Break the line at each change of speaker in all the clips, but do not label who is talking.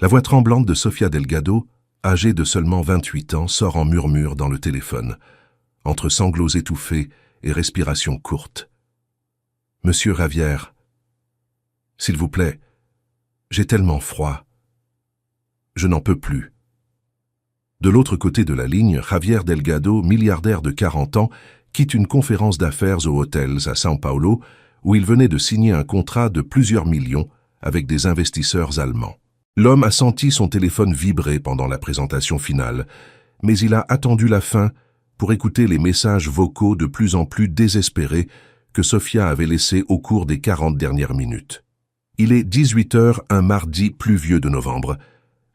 La voix tremblante de Sofia Delgado, âgée de seulement 28 ans, sort en murmure dans le téléphone, entre sanglots étouffés et respiration courte. « Monsieur Javier, s'il vous plaît, j'ai tellement froid. Je n'en peux plus. » De l'autre côté de la ligne, Javier Delgado, milliardaire de 40 ans, quitte une conférence d'affaires aux hôtels à São Paulo, où il venait de signer un contrat de plusieurs millions avec des investisseurs allemands. L'homme a senti son téléphone vibrer pendant la présentation finale, mais il a attendu la fin pour écouter les messages vocaux de plus en plus désespérés que Sofia avait laissés au cours des 40 dernières minutes. Il est 18 heures un mardi pluvieux de novembre,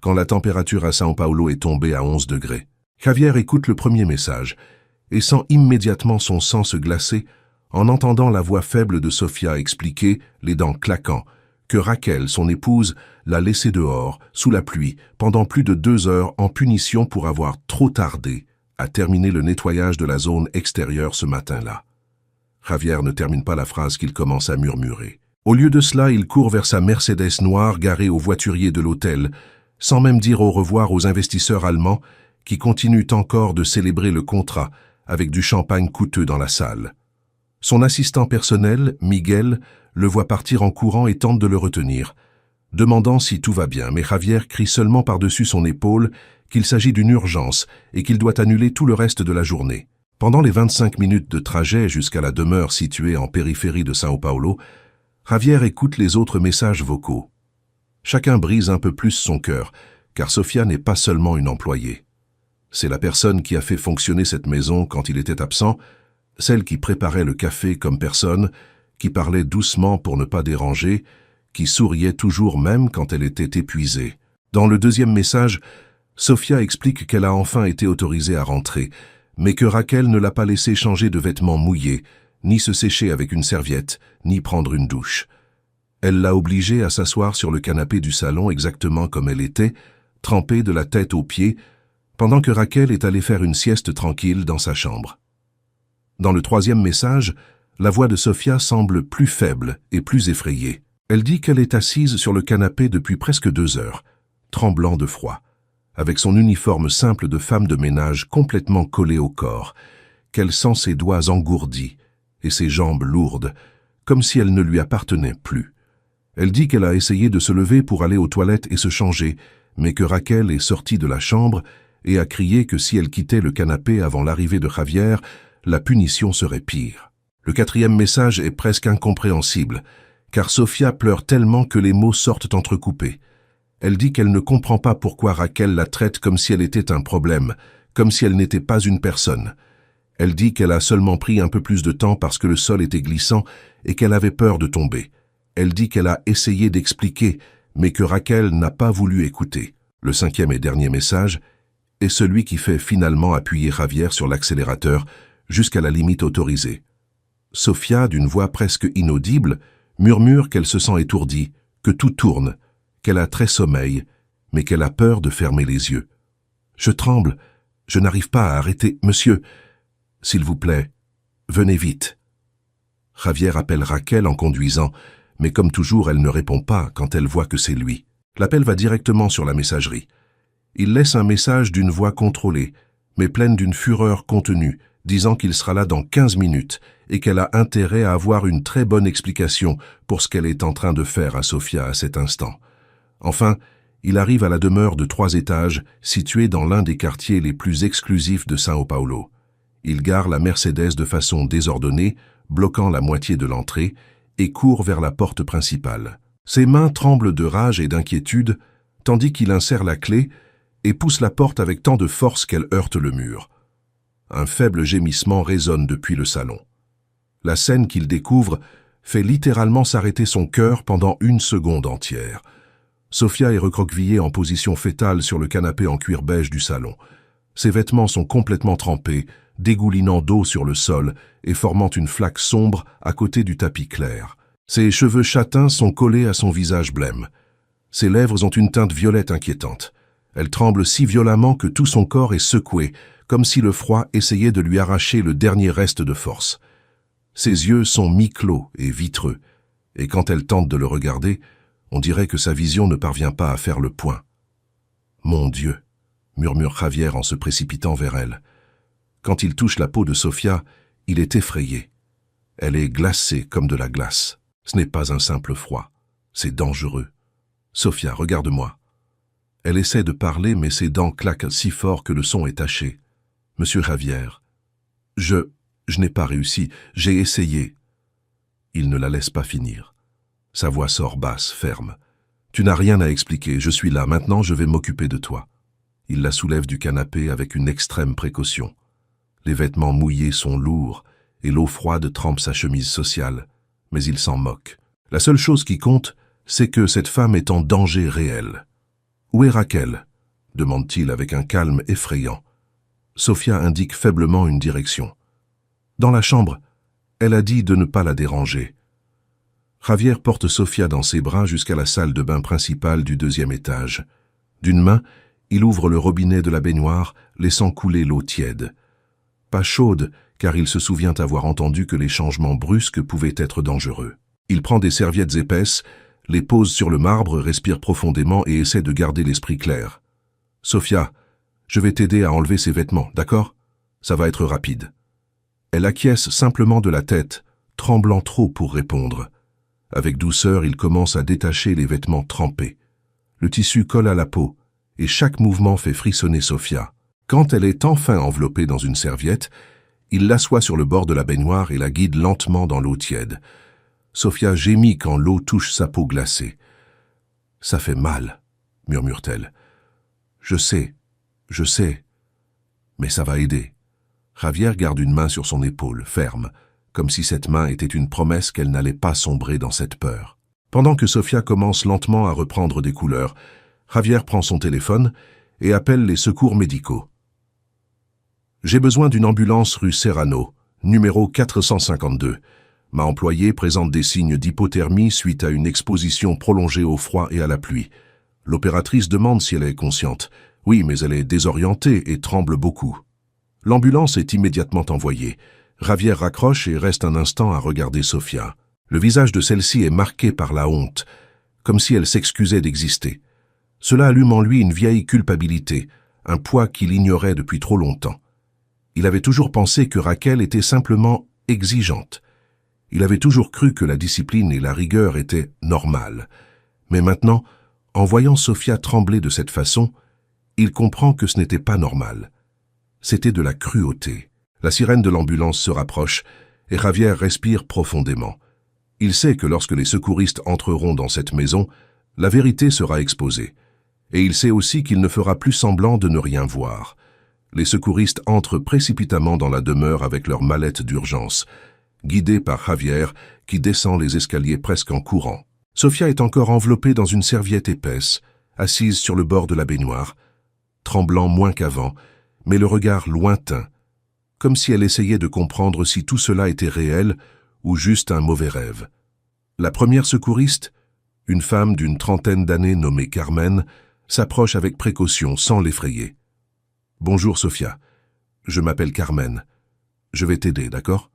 quand la température à São Paulo est tombée à 11 degrés. Javier écoute le premier message et sent immédiatement son sang se glacer en entendant la voix faible de Sofia expliquer, les dents claquant, que Raquel, son épouse, l'a laissé dehors, sous la pluie, pendant plus de 2 heures en punition pour avoir trop tardé à terminer le nettoyage de la zone extérieure ce matin-là. Javier ne termine pas la phrase qu'il commence à murmurer. Au lieu de cela, il court vers sa Mercedes noire garée au voiturier de l'hôtel, sans même dire au revoir aux investisseurs allemands qui continuent encore de célébrer le contrat avec du champagne coûteux dans la salle. Son assistant personnel, Miguel, le voit partir en courant et tente de le retenir, demandant si tout va bien, mais Javier crie seulement par-dessus son épaule qu'il s'agit d'une urgence et qu'il doit annuler tout le reste de la journée. Pendant les 25 minutes de trajet jusqu'à la demeure située en périphérie de São Paulo, Javier écoute les autres messages vocaux. Chacun brise un peu plus son cœur, car Sofia n'est pas seulement une employée. C'est la personne qui a fait fonctionner cette maison quand il était absent, celle qui préparait le café comme personne, qui parlait doucement pour ne pas déranger, qui souriait toujours même quand elle était épuisée. Dans le deuxième message, Sofia explique qu'elle a enfin été autorisée à rentrer, mais que Raquel ne l'a pas laissé changer de vêtements mouillés, ni se sécher avec une serviette, ni prendre une douche. Elle l'a obligée à s'asseoir sur le canapé du salon exactement comme elle était, trempée de la tête aux pieds, pendant que Raquel est allée faire une sieste tranquille dans sa chambre. Dans le troisième message, la voix de Sofia semble plus faible et plus effrayée. Elle dit qu'elle est assise sur le canapé depuis presque 2 heures, tremblant de froid, avec son uniforme simple de femme de ménage complètement collé au corps, qu'elle sent ses doigts engourdis et ses jambes lourdes, comme si elles ne lui appartenaient plus. Elle dit qu'elle a essayé de se lever pour aller aux toilettes et se changer, mais que Raquel est sortie de la chambre et a crié que si elle quittait le canapé avant l'arrivée de Javier, la punition serait pire. Le quatrième message est presque incompréhensible, car Sofia pleure tellement que les mots sortent entrecoupés. Elle dit qu'elle ne comprend pas pourquoi Raquel la traite comme si elle était un problème, comme si elle n'était pas une personne. Elle dit qu'elle a seulement pris un peu plus de temps parce que le sol était glissant et qu'elle avait peur de tomber. Elle dit qu'elle a essayé d'expliquer, mais que Raquel n'a pas voulu écouter. Le cinquième et dernier message est celui qui fait finalement appuyer Javier sur l'accélérateur jusqu'à la limite autorisée. Sofia, d'une voix presque inaudible, murmure qu'elle se sent étourdie, que tout tourne, qu'elle a très sommeil, mais qu'elle a peur de fermer les yeux. « Je tremble, je n'arrive pas à arrêter. Monsieur, s'il vous plaît, venez vite. » Javier appelle Raquel en conduisant, mais comme toujours, elle ne répond pas quand elle voit que c'est lui. L'appel va directement sur la messagerie. Il laisse un message d'une voix contrôlée, mais pleine d'une fureur contenue, disant qu'il sera là dans 15 minutes et qu'elle a intérêt à avoir une très bonne explication pour ce qu'elle est en train de faire à Sofia à cet instant. Enfin, il arrive à la demeure de 3 étages, située dans l'un des quartiers les plus exclusifs de São Paulo. Il gare la Mercedes de façon désordonnée, bloquant la moitié de l'entrée, et court vers la porte principale. Ses mains tremblent de rage et d'inquiétude, tandis qu'il insère la clé et pousse la porte avec tant de force qu'elle heurte le mur. Un faible gémissement résonne depuis le salon. La scène qu'il découvre fait littéralement s'arrêter son cœur pendant 1 seconde entière. Sofia est recroquevillée en position fétale sur le canapé en cuir beige du salon. Ses vêtements sont complètement trempés, dégoulinant d'eau sur le sol et formant une flaque sombre à côté du tapis clair. Ses cheveux châtains sont collés à son visage blême. Ses lèvres ont une teinte violette inquiétante. Elle tremble si violemment que tout son corps est secoué, comme si le froid essayait de lui arracher le dernier reste de force. Ses yeux sont mi-clos et vitreux, et quand elle tente de le regarder, on dirait que sa vision ne parvient pas à faire le point. Mon Dieu, murmure Javier en se précipitant vers elle. Quand il touche la peau de Sofia, il est effrayé. Elle est glacée comme de la glace. Ce n'est pas un simple froid, c'est dangereux. Sofia, regarde-moi. Elle essaie de parler, mais ses dents claquent si fort que le son est taché. Monsieur Javier, je n'ai pas réussi, j'ai essayé. Il ne la laisse pas finir. Sa voix sort basse, ferme. Tu n'as rien à expliquer, je suis là, maintenant je vais m'occuper de toi. Il la soulève du canapé avec une extrême précaution. Les vêtements mouillés sont lourds et l'eau froide trempe sa chemise sociale, mais il s'en moque. La seule chose qui compte, c'est que cette femme est en danger réel. « Où est Raquel ?» demande-t-il avec un calme effrayant. Sofia indique faiblement une direction. « Dans la chambre. Elle a dit de ne pas la déranger. » Javier porte Sofia dans ses bras jusqu'à la salle de bain principale du 2e étage. D'une main, il ouvre le robinet de la baignoire, laissant couler l'eau tiède. Pas chaude, car il se souvient avoir entendu que les changements brusques pouvaient être dangereux. Il prend des serviettes épaisses, les pose sur le marbre, respire profondément et essaie de garder l'esprit clair. « Sofia, je vais t'aider à enlever ces vêtements, d'accord? Ça va être rapide. » Elle acquiesce simplement de la tête, tremblant trop pour répondre. Avec douceur, il commence à détacher les vêtements trempés. Le tissu colle à la peau, et chaque mouvement fait frissonner Sofia. Quand elle est enfin enveloppée dans une serviette, il l'assoit sur le bord de la baignoire et la guide lentement dans l'eau tiède. Sofia gémit quand l'eau touche sa peau glacée. « Ça fait mal », murmure-t-elle. « Je sais, mais ça va aider. » Javier garde une main sur son épaule, ferme, comme si cette main était une promesse qu'elle n'allait pas sombrer dans cette peur. Pendant que Sofia commence lentement à reprendre des couleurs, Javier prend son téléphone et appelle les secours médicaux. « J'ai besoin d'une ambulance rue Serrano, numéro 452. Ma employée présente des signes d'hypothermie suite à une exposition prolongée au froid et à la pluie. L'opératrice demande si elle est consciente. Oui, mais elle est désorientée et tremble beaucoup. » L'ambulance est immédiatement envoyée. Javier raccroche et reste un instant à regarder Sofia. Le visage de celle-ci est marqué par la honte, comme si elle s'excusait d'exister. Cela allume en lui une vieille culpabilité, un poids qu'il ignorait depuis trop longtemps. Il avait toujours pensé que Raquel était simplement exigeante. Il avait toujours cru que la discipline et la rigueur étaient normales. Mais maintenant, en voyant Sofia trembler de cette façon, il comprend que ce n'était pas normal. C'était de la cruauté. La sirène de l'ambulance se rapproche et Javier respire profondément. Il sait que lorsque les secouristes entreront dans cette maison, la vérité sera exposée. Et il sait aussi qu'il ne fera plus semblant de ne rien voir. Les secouristes entrent précipitamment dans la demeure avec leurs mallettes d'urgence, guidés par Javier qui descend les escaliers presque en courant. Sofia est encore enveloppée dans une serviette épaisse, assise sur le bord de la baignoire, tremblant moins qu'avant, mais le regard lointain, comme si elle essayait de comprendre si tout cela était réel ou juste un mauvais rêve. La première secouriste, une femme d'une trentaine d'années nommée Carmen, s'approche avec précaution sans l'effrayer. « Bonjour Sofia, je m'appelle Carmen. Je vais t'aider, d'accord ?»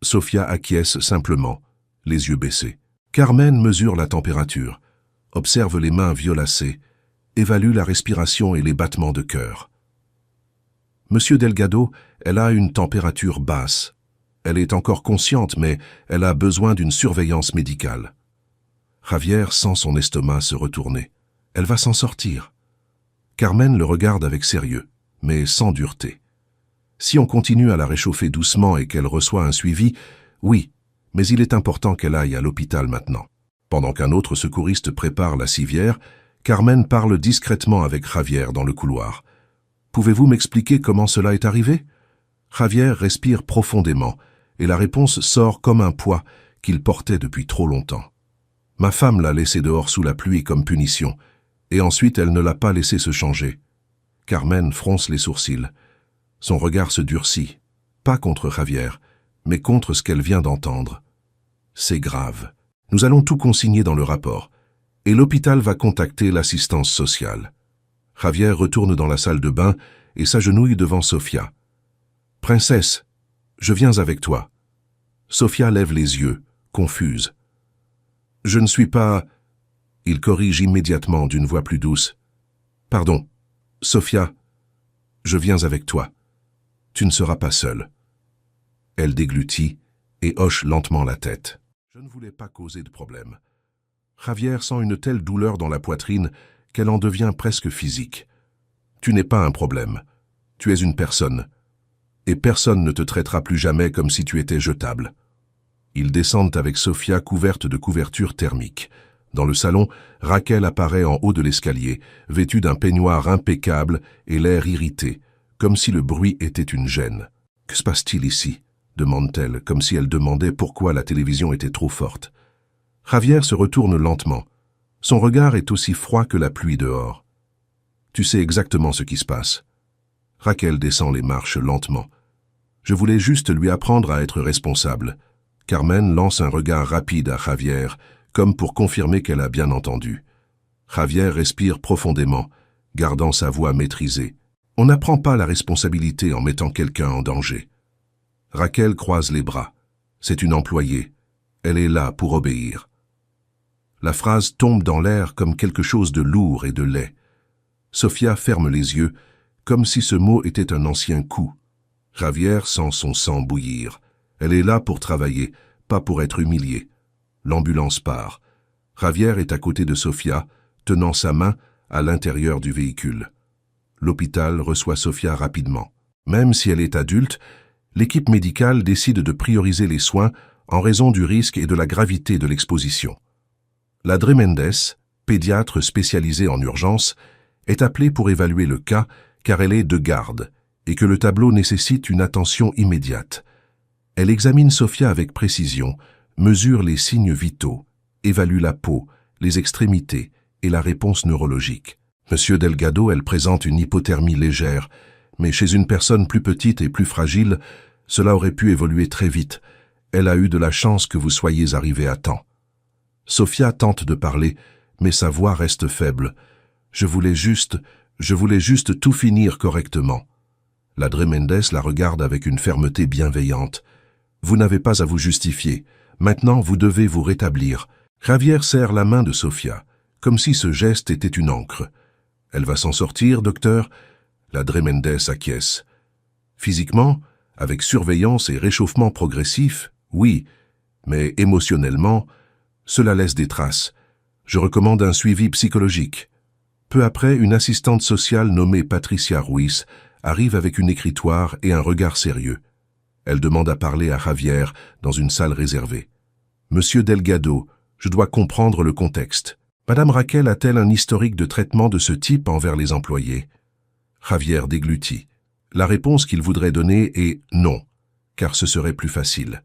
Sofia acquiesce simplement, les yeux baissés. Carmen mesure la température, observe les mains violacées, évalue la respiration et les battements de cœur. « Monsieur Delgado, elle a une température basse. Elle est encore consciente, mais elle a besoin d'une surveillance médicale. » Javier sent son estomac se retourner. Elle va s'en sortir. Carmen le regarde avec sérieux, mais sans dureté. Si on continue à la réchauffer doucement et qu'elle reçoit un suivi, oui, mais il est important qu'elle aille à l'hôpital maintenant. Pendant qu'un autre secouriste prépare la civière, Carmen parle discrètement avec Javier dans le couloir. « Pouvez-vous m'expliquer comment cela est arrivé ?» Javier respire profondément, et la réponse sort comme un poids qu'il portait depuis trop longtemps. « Ma femme l'a laissé dehors sous la pluie comme punition, et ensuite elle ne l'a pas laissé se changer. » Carmen fronce les sourcils. Son regard se durcit, pas contre Javier, mais contre ce qu'elle vient d'entendre. C'est grave. Nous allons tout consigner dans le rapport, et l'hôpital va contacter l'assistance sociale. Javier retourne dans la salle de bain et s'agenouille devant Sofia. « Princesse, je viens avec toi. » Sofia lève les yeux, confuse. « Je ne suis pas... » Il corrige immédiatement d'une voix plus douce. Pardon, Sofia, je viens avec toi. Tu ne seras pas seule. Elle déglutit et hoche lentement la tête. Je ne voulais pas causer de problème. Javier sent une telle douleur dans la poitrine qu'elle en devient presque physique. Tu n'es pas un problème. Tu es une personne. Et personne ne te traitera plus jamais comme si tu étais jetable. Ils descendent avec Sofia couverte de couvertures thermiques. Dans le salon, Raquel apparaît en haut de l'escalier, vêtue d'un peignoir impeccable et l'air irrité, comme si le bruit était une gêne. « Que se passe-t-il ici ?» demande-t-elle, comme si elle demandait pourquoi la télévision était trop forte. Javier se retourne lentement. Son regard est aussi froid que la pluie dehors. « Tu sais exactement ce qui se passe. » Raquel descend les marches lentement. « Je voulais juste lui apprendre à être responsable. » Carmen lance un regard rapide à Javier, comme pour confirmer qu'elle a bien entendu. Javier respire profondément, gardant sa voix maîtrisée. On n'apprend pas la responsabilité en mettant quelqu'un en danger. Raquel croise les bras. C'est une employée. Elle est là pour obéir. La phrase tombe dans l'air comme quelque chose de lourd et de laid. Sofia ferme les yeux, comme si ce mot était un ancien coup. Javier sent son sang bouillir. Elle est là pour travailler, pas pour être humiliée. L'ambulance part. Javier est à côté de Sofia, tenant sa main à l'intérieur du véhicule. L'hôpital reçoit Sofia rapidement. Même si elle est adulte, l'équipe médicale décide de prioriser les soins en raison du risque et de la gravité de l'exposition. La Dremendes, pédiatre spécialisée en urgence, est appelée pour évaluer le cas car elle est de garde et que le tableau nécessite une attention immédiate. Elle examine Sofia avec précision, mesure les signes vitaux, évalue la peau, les extrémités et la réponse neurologique. Monsieur Delgado, elle présente une hypothermie légère, mais chez une personne plus petite et plus fragile, cela aurait pu évoluer très vite. Elle a eu de la chance que vous soyez arrivé à temps. Sofia tente de parler, mais sa voix reste faible. Je voulais juste tout finir correctement. La Dremendes la regarde avec une fermeté bienveillante. Vous n'avez pas à vous justifier. Maintenant, vous devez vous rétablir. Javier serre la main de Sofia, comme si ce geste était une ancre. Elle va s'en sortir, docteur? La Dremendes acquiesce. Physiquement, avec surveillance et réchauffement progressif, oui, mais émotionnellement, cela laisse des traces. Je recommande un suivi psychologique. Peu après, une assistante sociale nommée Patricia Ruiz arrive avec une écritoire et un regard sérieux. Elle demande à parler à Javier dans une salle réservée. « Monsieur Delgado, je dois comprendre le contexte. Madame Raquel a-t-elle un historique de traitement de ce type envers les employés ?» Javier déglutit. La réponse qu'il voudrait donner est « non », car ce serait plus facile.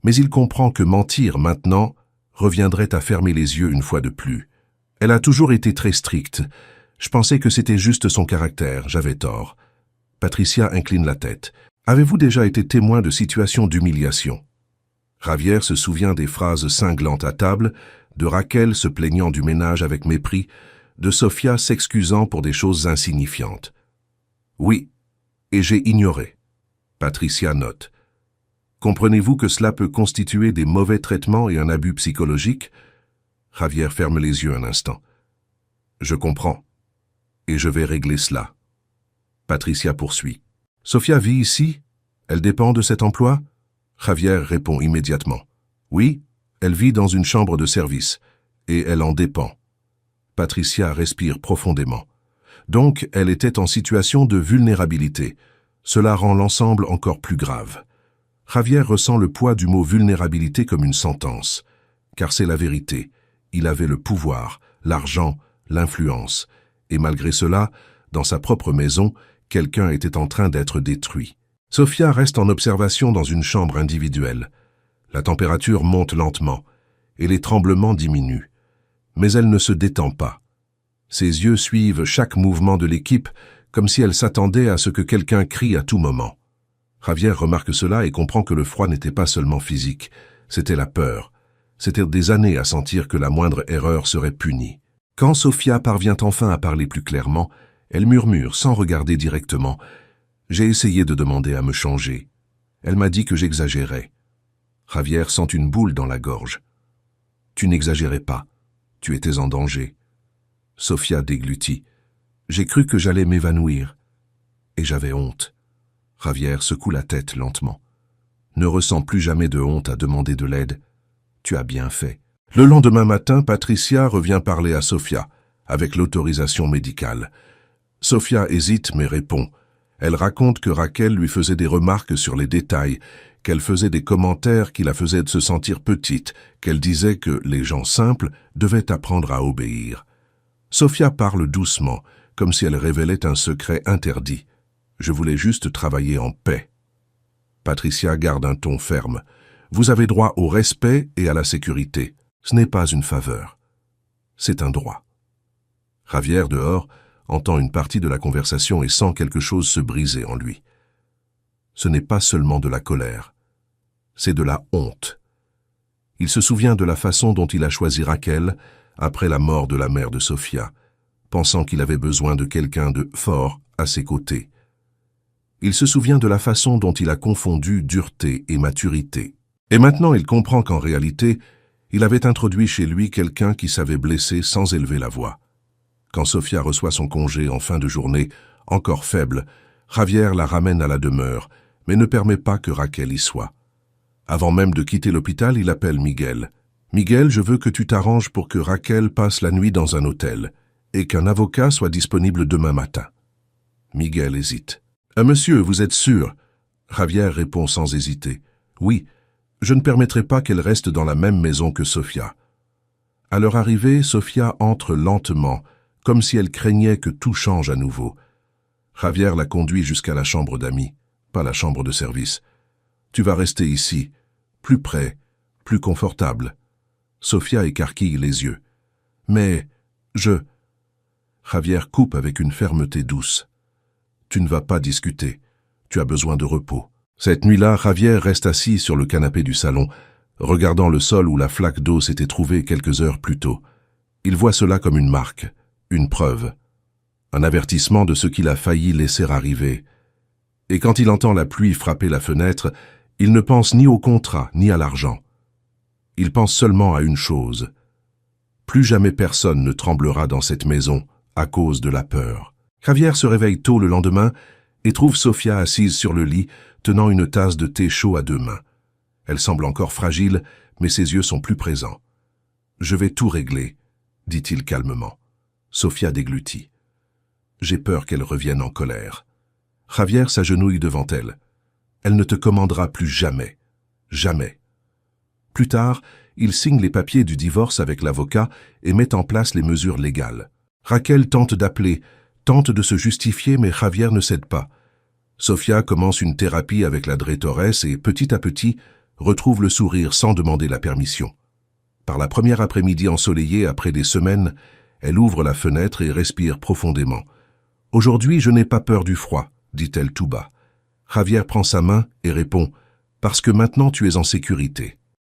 Mais il comprend que mentir maintenant reviendrait à fermer les yeux une fois de plus. Elle a toujours été très stricte. Je pensais que c'était juste son caractère, j'avais tort. Patricia incline la tête. Avez-vous déjà été témoin de situations d'humiliation? Javier se souvient des phrases cinglantes à table, de Raquel se plaignant du ménage avec mépris, de Sofia s'excusant pour des choses insignifiantes. Oui, et j'ai ignoré. Patricia note. Comprenez-vous que cela peut constituer des mauvais traitements et un abus psychologique? Javier ferme les yeux un instant. Je comprends, et je vais régler cela. Patricia poursuit. Sofia vit ici? Elle dépend de cet emploi? Javier répond immédiatement. Oui, elle vit dans une chambre de service, et elle en dépend. Patricia respire profondément. Donc, elle était en situation de vulnérabilité. Cela rend l'ensemble encore plus grave. Javier ressent le poids du mot vulnérabilité comme une sentence. Car c'est la vérité. Il avait le pouvoir, l'argent, l'influence. Et malgré cela, dans sa propre maison, quelqu'un était en train d'être détruit. Sofia reste en observation dans une chambre individuelle. La température monte lentement, et les tremblements diminuent. Mais elle ne se détend pas. Ses yeux suivent chaque mouvement de l'équipe, comme si elle s'attendait à ce que quelqu'un crie à tout moment. Javier remarque cela et comprend que le froid n'était pas seulement physique, c'était la peur. C'était des années à sentir que la moindre erreur serait punie. Quand Sofia parvient enfin à parler plus clairement, elle murmure sans regarder directement. « J'ai essayé de demander à me changer. Elle m'a dit que j'exagérais. » Javier sent une boule dans la gorge. « Tu n'exagérais pas. Tu étais en danger. » Sofia déglutit. « J'ai cru que j'allais m'évanouir. Et j'avais honte. Javier secoue la tête lentement. Ne ressens plus jamais de honte à demander de l'aide. Tu as bien fait. Le lendemain matin, Patricia revient parler à Sofia, avec l'autorisation médicale. Sofia hésite mais répond. Elle raconte que Raquel lui faisait des remarques sur les détails, qu'elle faisait des commentaires qui la faisaient se sentir petite, qu'elle disait que les gens simples devaient apprendre à obéir. Sofia parle doucement, comme si elle révélait un secret interdit. Je voulais juste travailler en paix. Patricia garde un ton ferme. Vous avez droit au respect et à la sécurité. Ce n'est pas une faveur. C'est un droit. Javier, dehors, entend une partie de la conversation et sent quelque chose se briser en lui. Ce n'est pas seulement de la colère. C'est de la honte. Il se souvient de la façon dont il a choisi Raquel après la mort de la mère de Sofia, pensant qu'il avait besoin de quelqu'un de fort à ses côtés. Il se souvient de la façon dont il a confondu dureté et maturité. Et maintenant il comprend qu'en réalité, il avait introduit chez lui quelqu'un qui savait blesser sans élever la voix. Quand Sofia reçoit son congé en fin de journée, encore faible, Javier la ramène à la demeure, mais ne permet pas que Raquel y soit. Avant même de quitter l'hôpital, il appelle Miguel. « Miguel, je veux que tu t'arranges pour que Raquel passe la nuit dans un hôtel et qu'un avocat soit disponible demain matin. » Miguel hésite. « Monsieur, vous êtes sûr ?» Javier répond sans hésiter. « Oui, je ne permettrai pas qu'elle reste dans la même maison que Sofia. » À leur arrivée, Sofia entre lentement, comme si elle craignait que tout change à nouveau. Javier la conduit jusqu'à la chambre d'amis, pas la chambre de service. « Tu vas rester ici, plus près, plus confortable. » Sofia écarquille les yeux. « Mais, Javier coupe avec une fermeté douce. « Tu ne vas pas discuter. Tu as besoin de repos. » Cette nuit-là, Javier reste assis sur le canapé du salon, regardant le sol où la flaque d'eau s'était trouvée quelques heures plus tôt. Il voit cela comme une marque, une preuve, un avertissement de ce qu'il a failli laisser arriver. Et quand il entend la pluie frapper la fenêtre, il ne pense ni au contrat ni à l'argent. Il pense seulement à une chose. Plus jamais personne ne tremblera dans cette maison à cause de la peur. Javier se réveille tôt le lendemain et trouve Sofia assise sur le lit, tenant une tasse de thé chaud à deux mains. Elle semble encore fragile, mais ses yeux sont plus présents. « Je vais tout régler », dit-il calmement. Sofia déglutit. « J'ai peur qu'elle revienne en colère. » Javier s'agenouille devant elle. « Elle ne te commandera plus jamais. Jamais. » Plus tard, il signe les papiers du divorce avec l'avocat et met en place les mesures légales. Raquel tente d'appeler, tente de se justifier, mais Javier ne cède pas. Sofia commence une thérapie avec la Dretorès et, petit à petit, retrouve le sourire sans demander la permission. Par la première après-midi ensoleillée après des semaines, elle ouvre la fenêtre et respire profondément. « Aujourd'hui, je n'ai pas peur du froid, » dit-elle tout bas. Javier prend sa main et répond « Parce que maintenant tu es en sécurité. »